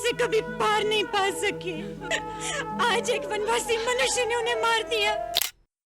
से कभी पार नहीं पा सके। आज एक वनवासी मनुष्य ने उन्हें मार दिया।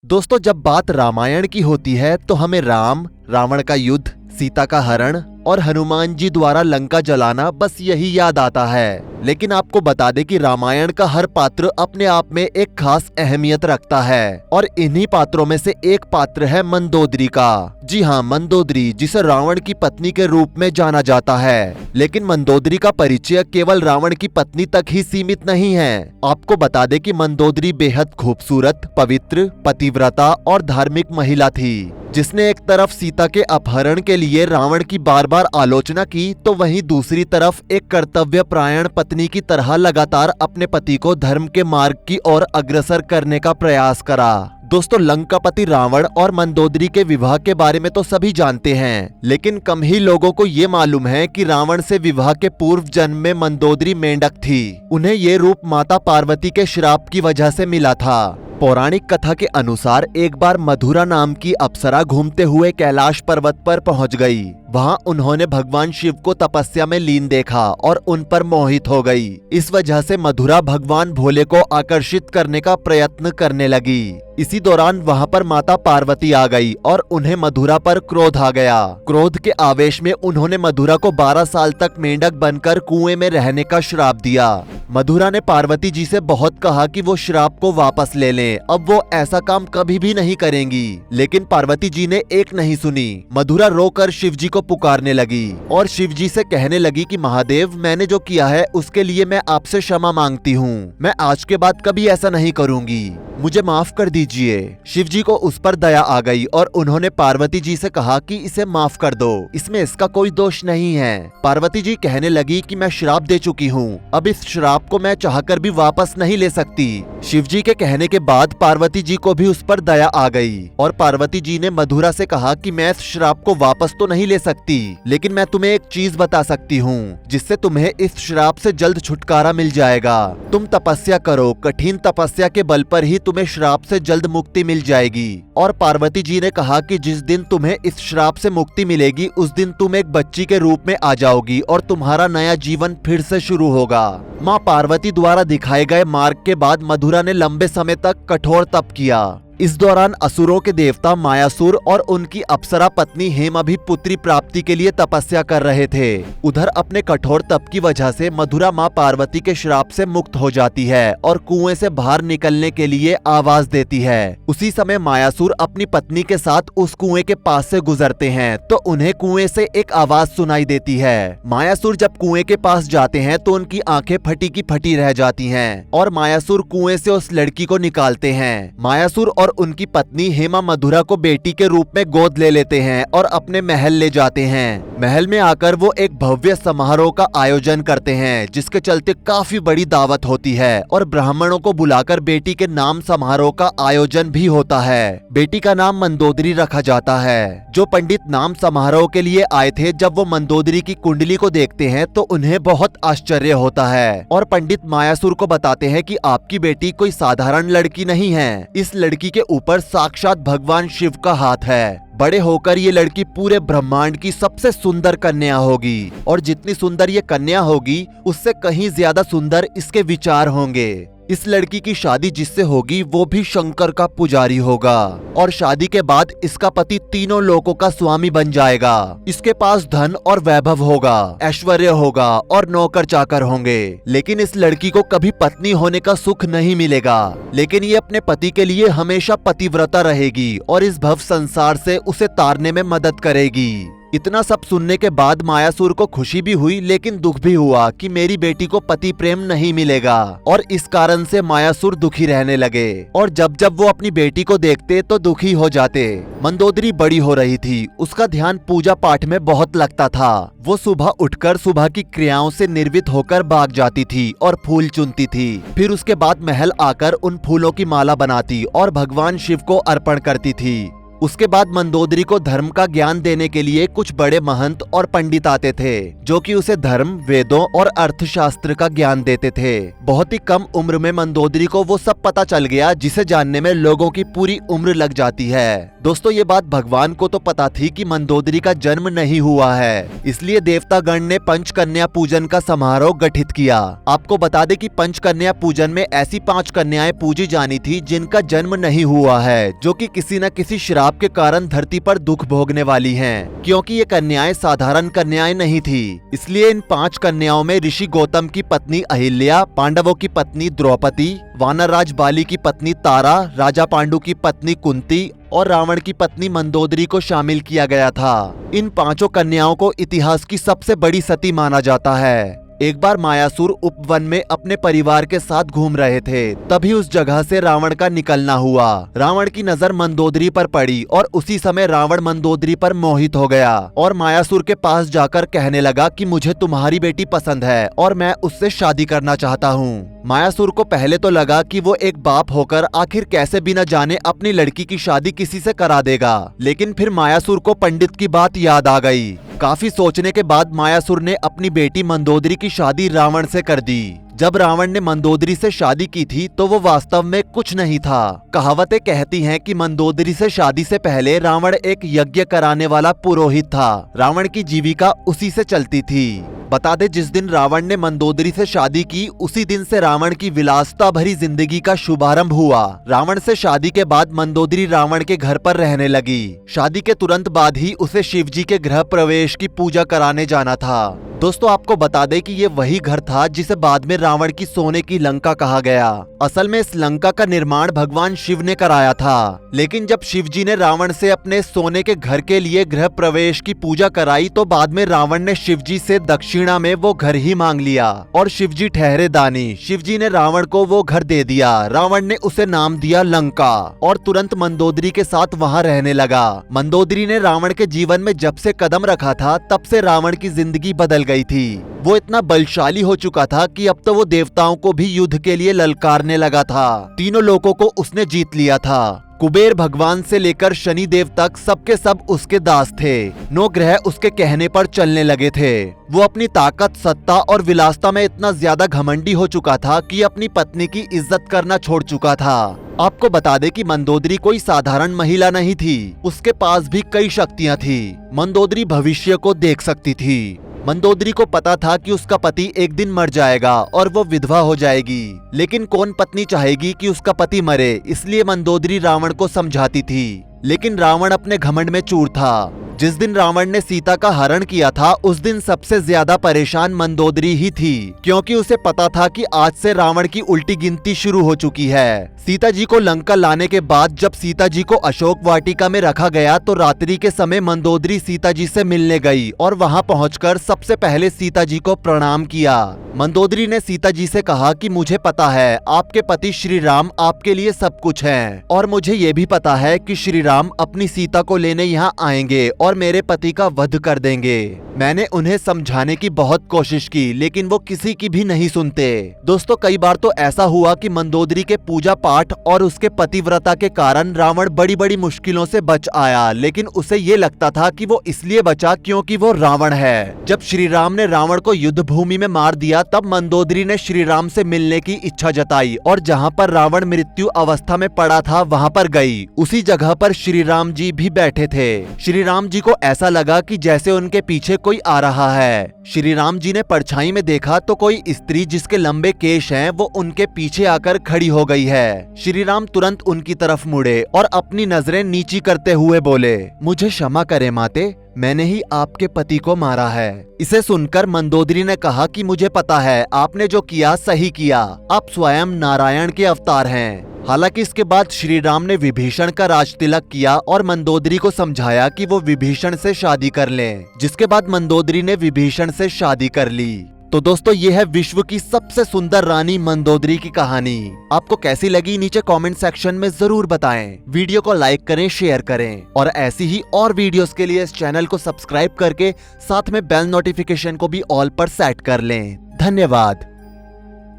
दोस्तों, जब बात रामायण की होती है तो हमें राम, रावण का युद्ध, सीता का हरण और हनुमान जी द्वारा लंका जलाना बस यही याद आता है। लेकिन आपको बता दें कि रामायण का हर पात्र अपने आप में एक खास अहमियत रखता है और इन्हीं पात्रों में से एक पात्र है मंदोदरी का। जी हाँ, मंदोदरी, जिसे रावण की पत्नी के रूप में जाना जाता है। लेकिन मंदोदरी का परिचय केवल रावण की पत्नी तक ही सीमित नहीं है। आपको बता दें कि मंदोदरी बेहद खूबसूरत, पवित्र, पतिव्रता और धार्मिक महिला थी, जिसने एक तरफ सीता के अपहरण के लिए रावण की बार बार आलोचना की, तो वहीं दूसरी तरफ एक कर्तव्यपरायण पत्नी की तरह लगातार अपने पति को धर्म के मार्ग की ओर अग्रसर करने का प्रयास करा। दोस्तों, लंकापति रावण और मंदोदरी के विवाह के बारे में तो सभी जानते हैं, लेकिन कम ही लोगों को ये मालूम है कि रावण से विवाह के पूर्व जन्म में मंदोदरी मेंढक थी। उन्हें ये रूप माता पार्वती के श्राप की वजह से मिला था। पौराणिक कथा के अनुसार एक बार मधुरा नाम की अप्सरा घूमते हुए कैलाश पर्वत पर पहुंच गई। वहां उन्होंने भगवान शिव को तपस्या में लीन देखा और उन पर मोहित हो गई। इस वजह से मधुरा भगवान भोले को आकर्षित करने का प्रयत्न करने लगी। इसी दौरान वहां पर माता पार्वती आ गई और उन्हें मधुरा पर क्रोध आ गया। क्रोध के आवेश में उन्होंने मधुरा को 12 साल तक मेंढक बनकर कुएं में रहने का श्राप दिया। मधुरा ने पार्वती जी से बहुत कहा कि वो श्राप को वापस ले लें, अब वो ऐसा काम कभी भी नहीं करेंगी। लेकिन पार्वती जी ने एक नहीं सुनी। मधुरा रोकर शिव जी को पुकारने लगी और शिव जी से कहने लगी कि महादेव, मैंने जो किया है उसके लिए मैं आपसे क्षमा मांगती हूँ। मैं आज के बाद कभी ऐसा नहीं करूंगी, मुझे माफ कर दीजिए। शिव जी को उस पर दया आ गई और उन्होंने पार्वती जी से कहा कि इसे माफ कर दो, इसमें इसका कोई दोष नहीं है। पार्वती जी कहने लगी कि मैं श्राप दे चुकी हूँ, अब इस श्राप को मैं चाहकर भी वापस नहीं ले सकती। शिव जी के कहने के बाद पार्वती जी को भी उस पर दया आ गई और पार्वती जी ने मधुरा से कहा कि मैं इस श्राप को वापस तो नहीं ले सकती, लेकिन मैं तुम्हें एक चीज बता सकती हूँ जिससे तुम्हें इस श्राप से जल्द छुटकारा मिल जाएगा। तुम तपस्या करो, कठिन तपस्या के बल पर ही तुम्हें श्राप से जल्द मुक्ति मिल जाएगी। और पार्वती जी ने कहा कि जिस दिन तुम्हें इस श्राप से मुक्ति मिलेगी उस दिन तुम एक बच्ची के रूप में आ जाओगी और तुम्हारा नया जीवन फिर से शुरू होगा। माँ पार्वती द्वारा दिखाए गए मार्ग के बाद मधुरा ने लंबे समय तक कठोर तप किया। इस दौरान असुरों के देवता मायासुर और उनकी अप्सरा पत्नी हेमा भी पुत्री प्राप्ति के लिए तपस्या कर रहे थे। उधर अपने कठोर तप की वजह से मधुरा माँ पार्वती के श्राप से मुक्त हो जाती है और कुएं से बाहर निकलने के लिए आवाज देती है। उसी समय मायासुर अपनी पत्नी के साथ उस कुएं के पास से गुजरते हैं तो उन्हें कुएं से एक आवाज सुनाई देती है। मायासुर जब कुएं के पास जाते हैं तो उनकी आंखें फटी की फटी रह जाती हैं और मायासुर कुएं से उस लड़की को निकालते हैं। मायासुर और उनकी पत्नी हेमा मधुरा को बेटी के रूप में गोद ले लेते हैं और अपने महल ले जाते हैं। महल में आकर वो एक भव्य समारोह का आयोजन करते हैं, जिसके चलते काफी बड़ी दावत होती है और ब्राह्मणों को बुलाकर बेटी के नाम समारोह का आयोजन भी होता है। बेटी का नाम मंदोदरी रखा जाता है। जो पंडित नाम समारोह के लिए आए थे, जब वो मंदोदरी की कुंडली को देखते हैं तो उन्हें बहुत आश्चर्य होता है और पंडित मायासुर को बताते हैं कि आपकी बेटी कोई साधारण लड़की नहीं है, इस लड़की के ऊपर साक्षात भगवान शिव का हाथ है। बड़े होकर ये लड़की पूरे ब्रह्मांड की सबसे सुंदर कन्या होगी और जितनी सुंदर ये कन्या होगी उससे कहीं ज्यादा सुंदर इसके विचार होंगे। इस लड़की की शादी जिससे होगी वो भी शंकर का पुजारी होगा और शादी के बाद इसका पति तीनों लोकों का स्वामी बन जाएगा। इसके पास धन और वैभव होगा, ऐश्वर्य होगा और नौकर चाकर होंगे। लेकिन इस लड़की को कभी पत्नी होने का सुख नहीं मिलेगा, लेकिन ये अपने पति के लिए हमेशा पतिव्रता रहेगी और इस भव संसार से उसे तारने में मदद करेगी। इतना सब सुनने के बाद मायासुर को खुशी भी हुई लेकिन दुख भी हुआ कि मेरी बेटी को पति प्रेम नहीं मिलेगा और इस कारण से मायासुर दुखी रहने लगे और जब जब वो अपनी बेटी को देखते तो दुखी हो जाते। मंदोदरी बड़ी हो रही थी, उसका ध्यान पूजा पाठ में बहुत लगता था। वो सुबह उठकर सुबह की क्रियाओं से निर्वित होकर भाग जाती थी और फूल चुनती थी। फिर उसके बाद महल आकर उन फूलों की माला बनाती और भगवान शिव को अर्पण करती थी। उसके बाद मंदोदरी को धर्म का ज्ञान देने के लिए कुछ बड़े महंत और पंडित आते थे, जो कि उसे धर्म, वेदों और अर्थशास्त्र का ज्ञान देते थे। बहुत ही कम उम्र में मंदोदरी को वो सब पता चल गया जिसे जानने में लोगों की पूरी उम्र लग जाती है। दोस्तों ये बात भगवान को तो पता थी कि मंदोदरी का जन्म नहीं हुआ है, इसलिए देवतागण ने पंचकन्या पूजन का समारोह गठित किया। आपको बता दें कि पंचकन्या पूजन में ऐसी 5 कन्याएं पूजी जानी थी जिनका जन्म नहीं हुआ है, जो कि किसी न किसी श्राप के कारण धरती पर दुख भोगने वाली हैं। क्योंकि ये कन्याएं साधारण कन्याएं नहीं थी, इसलिए इन 5 कन्याओं में ऋषि गौतम की पत्नी अहिल्या, पांडवों की पत्नी द्रौपदी, वानरराज बाली की पत्नी तारा, राजा पांडु की पत्नी कुंती और रावण की पत्नी मंदोदरी को शामिल किया गया था। इन 5 कन्याओं को इतिहास की सबसे बड़ी सती माना जाता है। एक बार मायासुर उपवन में अपने परिवार के साथ घूम रहे थे, तभी उस जगह से रावण का निकलना हुआ। रावण की नजर मंदोदरी पर पड़ी और उसी समय रावण मंदोदरी पर मोहित हो गया और मायासुर के पास जाकर कहने लगा कि मुझे तुम्हारी बेटी पसंद है और मैं उससे शादी करना चाहता हूँ। मायासुर को पहले तो लगा कि वो एक बाप होकर आखिर कैसे बिना जाने अपनी लड़की की शादी किसी से करा देगा, लेकिन फिर मायासुर को पंडित की बात याद आ गई। काफी सोचने के बाद मायासुर ने अपनी बेटी मंदोदरी की शादी रावण से कर दी। जब रावण ने मंदोदरी से शादी की थी तो वो वास्तव में कुछ नहीं था। कहावतें कहती हैं कि मंदोदरी से शादी से पहले रावण एक यज्ञ कराने वाला पुरोहित था। रावण की जीविका उसी से चलती थी। बता दे, जिस दिन रावण ने मंदोदरी से शादी की उसी दिन से रावण की विलासता भरी जिंदगी का शुभारंभ हुआ। रावण से शादी के बाद मंदोदरी रावण के घर पर रहने लगी। शादी के तुरंत बाद ही उसे शिवजी के गृह प्रवेश की पूजा कराने जाना था। दोस्तों आपको बता दें कि ये वही घर था जिसे बाद में रावण की सोने की लंका कहा गया। असल में इस लंका का निर्माण भगवान शिव ने कराया था, लेकिन जब शिवजी ने रावण से अपने सोने के घर के लिए गृह प्रवेश की पूजा कराई तो बाद में रावण ने शिवजी से दक्षिणा में वो घर ही मांग लिया और शिवजी ठहरे दानी। शिवजी ने रावण को वो घर दे दिया। रावण ने उसे नाम दिया लंका और तुरंत मंदोदरी के साथ वहाँ रहने लगा। मंदोदरी ने रावण के जीवन में जब से कदम रखा था तब से रावण की जिंदगी बदल गई थी। वो इतना बलशाली हो चुका था कि अब तो वो देवताओं को भी युद्ध के लिए ललकारने लगा था। तीनों लोगों को उसने जीत लिया था। कुबेर भगवान से लेकर शनि देव तक सबके सब उसके दास थे। 9 ग्रह उसके कहने पर चलने लगे थे। वो अपनी ताकत, सत्ता और विलासता में इतना ज्यादा घमंडी हो चुका था कि अपनी पत्नी की इज्जत करना छोड़ चुका था। आपको बता दे कि मंदोदरी कोई साधारण महिला नहीं थी, उसके पास भी कई शक्तियां थी। मंदोदरी भविष्य को देख सकती थी। मंदोदरी को पता था कि उसका पति एक दिन मर जाएगा और वो विधवा हो जाएगी, लेकिन कौन पत्नी चाहेगी कि उसका पति मरे, इसलिए मंदोदरी रावण को समझाती थी। लेकिन रावण अपने घमंड में चूर था। जिस दिन रावण ने सीता का हरण किया था उस दिन सबसे ज्यादा परेशान मंदोदरी ही थी, क्योंकि उसे पता था कि आज से रावण की उल्टी गिनती शुरू हो चुकी है। सीता जी को लंका लाने के बाद जब सीता जी को अशोक वाटिका में रखा गया तो रात्रि के समय मंदोदरी सीता जी से मिलने गई और वहां पहुंचकर सबसे पहले सीता जी को प्रणाम किया। मंदोदरी ने सीता जी से कहा कि मुझे पता है आपके पति श्री राम आपके लिए सब कुछ हैं और मुझे ये भी पता है कि श्री राम अपनी सीता को लेने यहाँ आएंगे और मेरे पति का वध कर देंगे। मैंने उन्हें समझाने की बहुत कोशिश की लेकिन वो किसी की भी नहीं सुनते। दोस्तों कई बार तो ऐसा हुआ कि मंदोदरी के पूजा पाठ और उसके पतिव्रता के कारण रावण बड़ी बड़ी मुश्किलों से बच आया, लेकिन उसे ये लगता था कि वो इसलिए बचा क्योंकि वो रावण है। जब श्री राम ने रावण को युद्ध भूमि में मार दिया तब मंदोदरी ने श्री राम से मिलने की इच्छा जताई और जहाँ पर रावण मृत्यु अवस्था में पड़ा था वहाँ पर गई। उसी जगह पर श्री राम जी भी बैठे थे। श्री राम जी को ऐसा लगा कि जैसे उनके पीछे कोई आ रहा है। श्री राम जी ने परछाई में देखा तो कोई स्त्री जिसके लंबे केश हैं वो उनके पीछे आकर खड़ी हो गई है। श्री राम तुरंत उनकी तरफ मुड़े और अपनी नजरें नीची करते हुए बोले, मुझे क्षमा करें माते, मैंने ही आपके पति को मारा है। इसे सुनकर मंदोदरी ने कहा कि मुझे पता है आपने जो किया सही किया, आप स्वयं नारायण के अवतार हैं। हालांकि इसके बाद श्री राम ने विभीषण का राज तिलक किया और मंदोदरी को समझाया कि वो विभीषण से शादी कर लें, जिसके बाद मंदोदरी ने विभीषण से शादी कर ली। तो दोस्तों ये है विश्व की सबसे सुंदर रानी मंदोदरी की कहानी। आपको कैसी लगी नीचे कमेंट सेक्शन में जरूर बताएं। वीडियो को लाइक करें, शेयर करें और ऐसी ही और वीडियोस के लिए इस चैनल को सब्सक्राइब करके साथ में बेल नोटिफिकेशन को भी ऑल पर सेट कर लें। धन्यवाद।